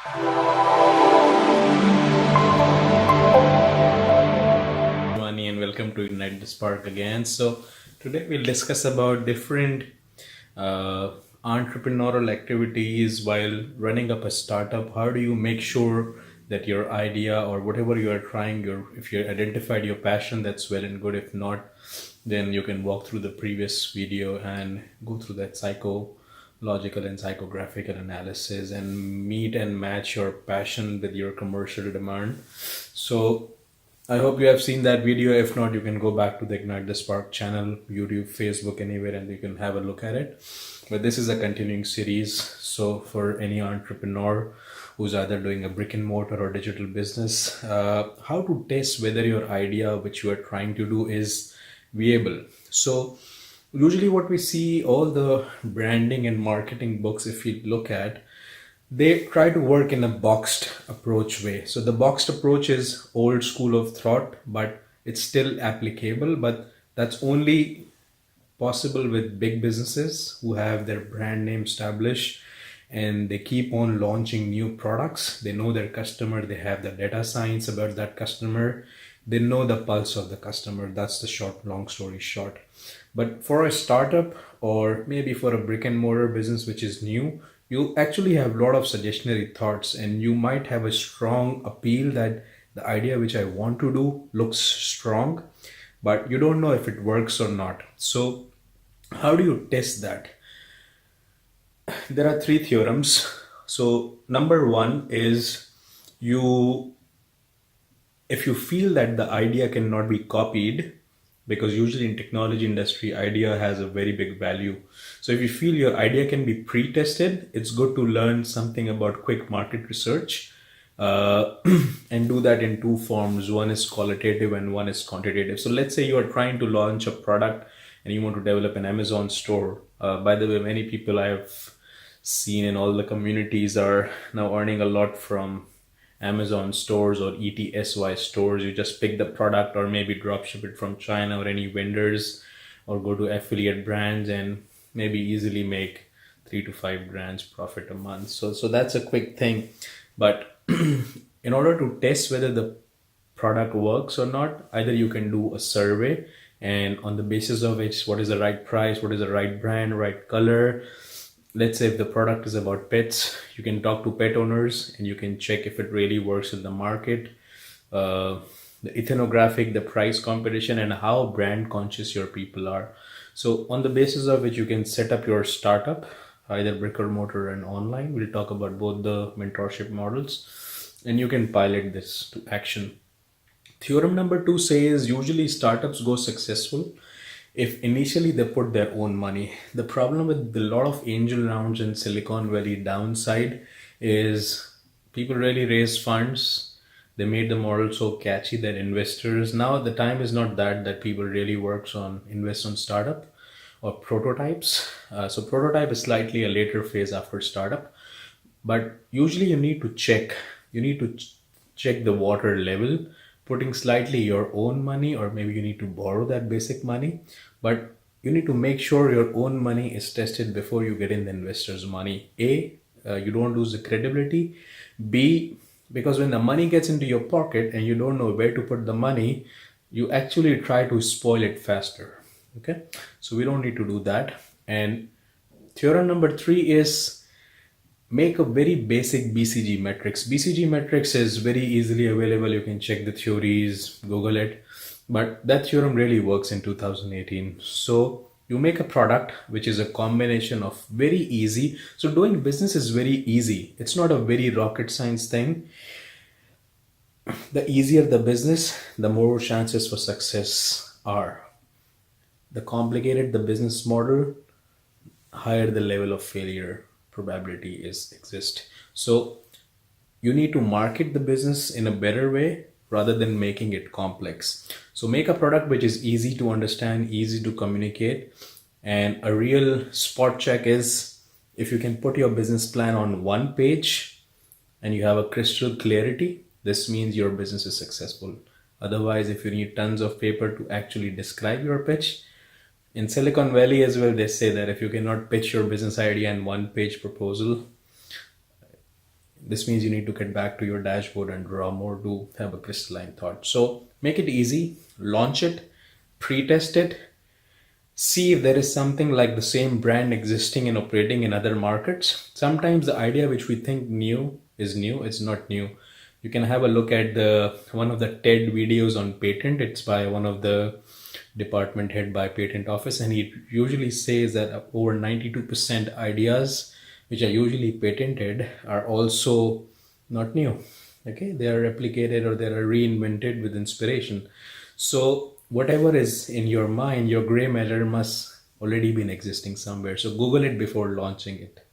Premani and welcome to Ignite the Spark again. So today we'll discuss about different uh, entrepreneurial activities while running up a startup. How do you make sure that your idea or whatever you are trying, if you identified your passion, that's well and good. If not, then you can walk through the previous video and go through that psychological and psychographical analysis and meet and match your passion with your commercial demand. So I hope you have seen that video. If not, you can go back to the Ignite the Spark channel, YouTube, Facebook, anywhere, and you can have a look at it. But this is a continuing series. So for any entrepreneur who's either doing a brick and mortar or digital business, how to test whether your idea which you are trying to do is viable. So usually what we see, all the branding and marketing books, if you look at, they try to work in a boxed approach way. So the boxed approach is old school of thought, but it's still applicable. But that's only possible with big businesses who have their brand name established and they keep on launching new products. They know their customer, they have the data science about that customer, they know the pulse of the customer. That's the long story short. But for a startup or maybe for a brick and mortar business which is new, you actually have a lot of suggestionary thoughts and you might have a strong appeal that the idea which I want to do looks strong, but you don't know if it works or not. So how do you test that? There are three theorems. So number one is, you if you feel that the idea cannot be copied, because usually in technology industry idea has a very big value. So if you feel your idea can be pre-tested, it's good to learn something about quick market research, and do that in two forms. One is qualitative and one is quantitative. So let's say you are trying to launch a product and you want to develop an Amazon store. By the way, many people I have seen in all the communities are now earning a lot from Amazon stores or ETSY stores. You just pick the product or maybe drop ship it from China or any vendors, or go to affiliate brands and maybe easily make 3 to 5 grand profit a month. So that's a quick thing. But in order to test whether the product works or not, either you can do a survey, and on the basis of which, what is the right price, what is the right brand, right color. Let's say if the product is about pets, you can talk to pet owners and you can check if it really works in the market, the ethnographic, the price competition, and how brand conscious your people are. So on the basis of which you can set up your startup, either brick or mortar and online. We'll talk about both the mentorship models, and you can pilot this to action. Theorem number two says usually startups go successful if initially they put their own money. The problem with a lot of angel rounds in Silicon Valley downside is people really raise funds. They made the model so catchy that investors, now the time is not that people really works on invest on startup or prototypes. So prototype is slightly a later phase after startup, but usually you need to check the water level, putting slightly your own money, or maybe you need to borrow that basic money, but you need to make sure your own money is tested before you get in the investor's money. You don't lose the credibility. B, because when the money gets into your pocket and you don't know where to put the money, you actually try to spoil it faster. Okay, so we don't need to do that. And theorem number three is, make a very basic BCG metrics. BCG metrics is very easily available. You can check the theories, Google it. But that theorem really works in 2018. So you make a product which is a combination of very easy. So doing business is very easy. It's not a very rocket science thing. The easier the business, the more chances for success are. The complicated the business model, higher the level of failure probability is exist. So you need to market the business in a better way rather than making it complex. So make a product which is easy to understand, easy to communicate. And a real spot check is, if you can put your business plan on one page and you have a crystal clarity, this means your business is successful. Otherwise, if you need tons of paper to actually describe your pitch, in Silicon Valley as well, they say that if you cannot pitch your business idea in one page proposal, this means you need to get back to your dashboard and draw more to have a crystalline thought. So make it easy, launch it, pre-test it, see if there is something like the same brand existing and operating in other markets. Sometimes the idea which we think new is new, it's not new. You can have a look at the one of the TED videos on patent. It's by one of the department head by patent office, and he usually says that over 92% ideas which are usually patented are also not new. Okay, they are replicated or they are reinvented with inspiration. So whatever is in your mind, your gray matter must already been existing somewhere. So Google it before launching it.